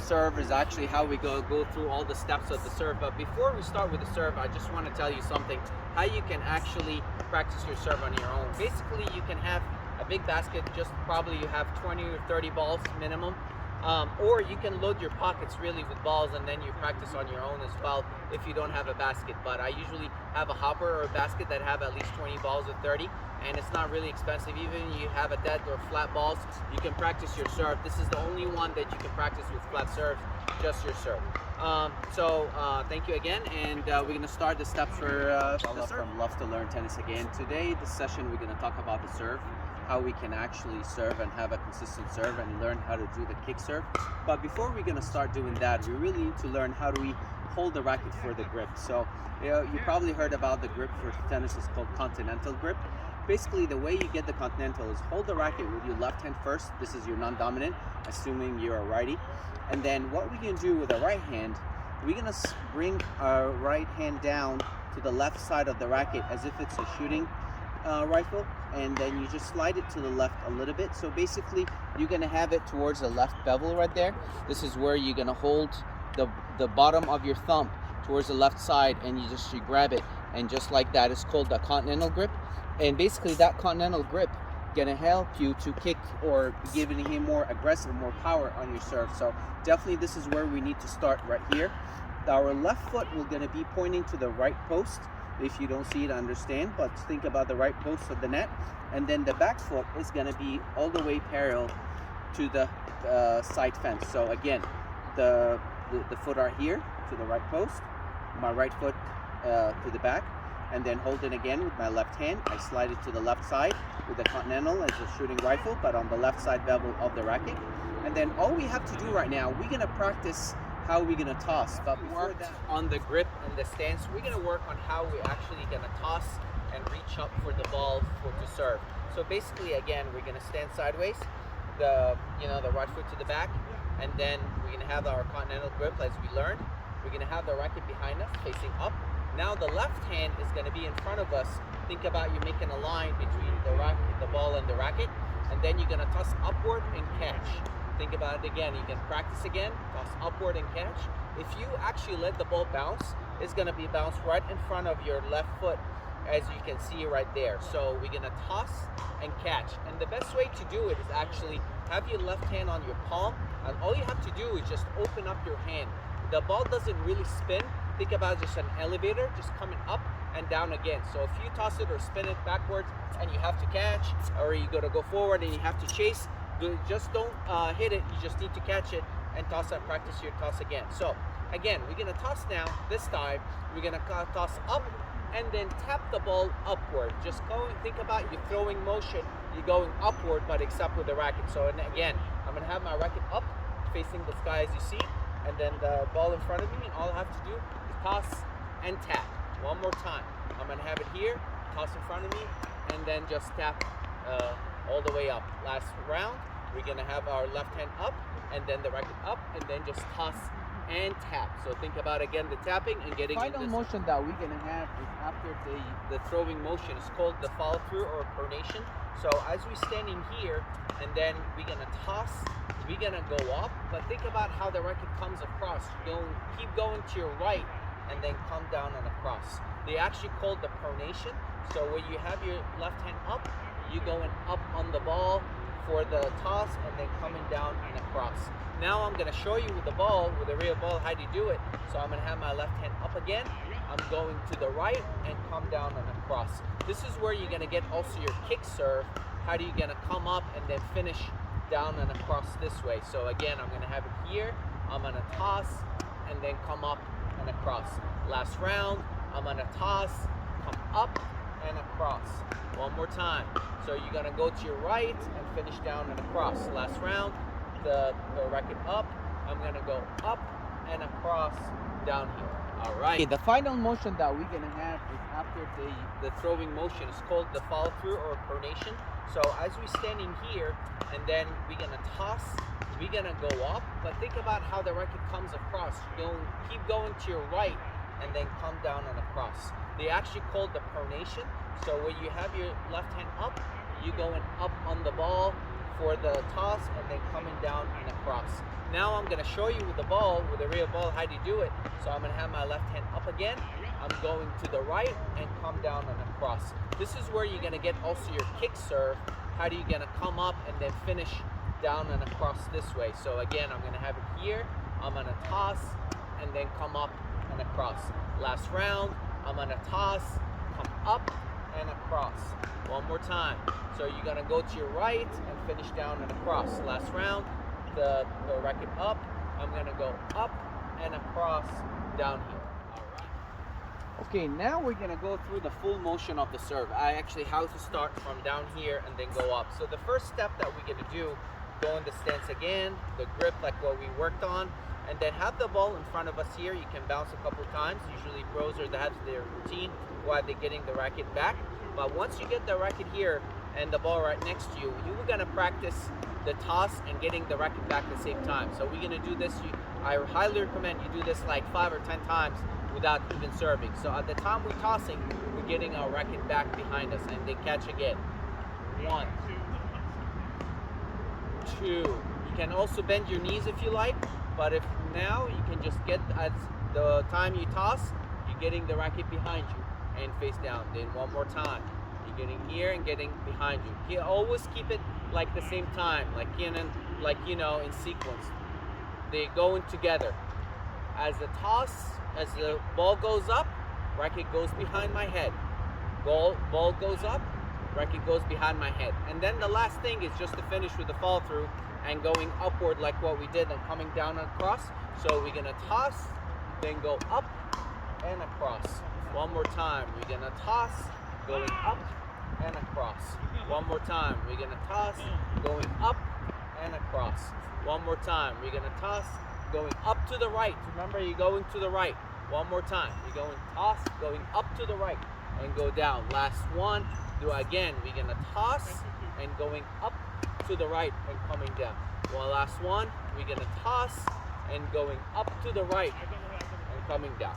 serve is actually how we go through all the steps of the serve. But before we start with the serve, I just want to tell you something, how you can actually practice your serve on your own. Basically, you can have a big basket, just probably you have 20 or 30 balls minimum. Or you can load your pockets really with balls and then you practice on your own as well if you don't have a basket. But I usually have a hopper or a basket that have at least 20 balls or 30, and it's not really expensive. Even if you have a dead or flat balls, you can practice your serve. This is the only one that you can practice with flat serves, just your serve. Thank you again, and we're going to start the steps for the serve. From Love to Learn Tennis again. Today, this session, we're going to talk about the serve, how we can actually serve and have a consistent serve and learn how to do the kick serve. But before we're gonna start doing that, we really need to learn how do we hold the racket for the grip. So you probably heard about the grip for tennis is called continental grip. Basically, the way you get the continental is hold the racket with your left hand first. This is your non-dominant, assuming you're a righty. And then what we can do with the right hand, we're gonna bring our right hand down to the left side of the racket as if it's a shooting rifle, and then you just slide it to the left a little bit. So basically you're gonna have it towards the left bevel right there. This is where you're gonna hold the bottom of your thumb towards the left side, and you grab it, and just like that, it's called the continental grip. And basically that continental grip gonna help you to kick or giving him more aggressive, more power on your serve. So definitely this is where we need to start right here. Our left foot will gonna be pointing to the right post. If you don't see it, understand, but think about the right post of the net. And then the back foot is gonna be all the way parallel to the side fence. So again, the foot are here to the right post, my right foot to the back, and then hold it again with my left hand. I slide it to the left side with the continental as a shooting rifle, but on the left side bevel of the racket. And then all we have to do right now, we're gonna practice how we're gonna toss. But before that, on the grip and the stance, we're gonna work on how we're actually gonna toss and reach up for the ball to serve. So basically, again, we're gonna stand sideways, the right foot to the back, and then we're gonna have our continental grip as we learned. We're gonna have the racket behind us, facing up. Now the left hand is gonna be in front of us. Think about you making a line between the ball and the racket, and then you're gonna toss upward and catch. Think about it again. You can practice again, toss upward and catch. If you actually let the ball bounce, it's gonna be bounced right in front of your left foot, as you can see right there. So we're gonna toss and catch. And the best way to do it is actually have your left hand on your palm, and all you have to do is just open up your hand. The ball doesn't really spin. Think about just an elevator, just coming up and down again. So if you toss it or spin it backwards and you have to catch, or you gotta go forward and you have to chase, just don't hit it, you just need to catch it and toss and practice your toss again. So again, we're gonna toss now. This time we're gonna toss up and then tap the ball upward. Just think about your throwing motion, you're going upward, but except with the racket. So and again, I'm gonna have my racket up facing the sky as you see, and then the ball in front of me, and all I have to do is toss and tap. One more time. I'm gonna have it here, toss in front of me, and then just tap all the way up. Last round, we're gonna have our left hand up and then the racket up, and then just toss and tap. So think about again the tapping and getting the final motion that we're gonna have is after the throwing motion. It's called the follow through or pronation. So as we're standing here, and then we're gonna toss, we're gonna go up, but think about how the racket comes across. Keep going to your right and then come down and across. They actually call the pronation. So when you have your left hand up, you going up on the ball for the toss and then coming down and across. Now I'm gonna show you with the ball, with a real ball, how to do it. So I'm gonna have my left hand up again. I'm going to the right and come down and across. This is where you're gonna get also your kick serve. How do you gonna come up and then finish down and across this way? So again, I'm gonna have it here. I'm gonna toss and then come up and across. Last round, I'm gonna toss, come up and across. One more time. So you're gonna go to your right and finish down and across. Last round, the racket up. I'm gonna go up and across down here. All right. Okay, the final motion that we're gonna have is after the throwing motion. It's called the follow through or pronation. So as we're standing here, and then we're gonna toss, we're gonna go up, but think about how the racket comes across. Keep going to your right and then come down and across. They actually call the pronation. So when you have your left hand up, you're going up on the ball for the toss and then coming down and across. Now I'm gonna show you with the ball, with a real ball, how do you do it. So I'm gonna have my left hand up again. I'm going to the right and come down and across. This is where you're gonna get also your kick serve. How do you gonna come up and then finish down and across this way? So again, I'm gonna have it here. I'm gonna toss and then come up and across. Last round, I'm gonna toss, come up and across. One more time. So you're gonna go to your right and finish down and across. Last round, the racket up. I'm gonna go up and across down here. All right. Okay, now we're gonna go through the full motion of the serve. I actually how to start from down here and then go up. So the first step that we're gonna do, go in the stance again, the grip like what we worked on, and then have the ball in front of us here. You can bounce a couple times. Usually pros are that's their routine while they're getting the racket back. But once you get the racket here and the ball right next to you, you're gonna practice the toss and getting the racket back at the same time. So we're gonna do this. I highly recommend you do this like 5 or 10 times without even serving. So at the time we're tossing, we're getting our racket back behind us and then catch again. 1, 2. You can also bend your knees if you like, but if now you can just get at the time you toss, you're getting the racket behind you and face down. Then one more time. You're getting here and getting behind you. You always keep it like the same time, like in sequence. They go in together. As the toss, as the ball goes up, racket goes behind my head. Ball goes up, racket goes behind my head. And then the last thing is just to finish with the fall through and going upward like what we did and coming down and across. So we're gonna toss, then go up and across. One more time. We're gonna toss, going up and across. One more time. We're gonna toss, going up and across. One more time. We're gonna toss, going up to the right. Remember, you're going to the right. One more time. You're going toss, going up to the right and go down. Last one. Do it again. We're gonna toss and going up to the right and coming down. One last one. We're gonna toss and going up to the right and coming down.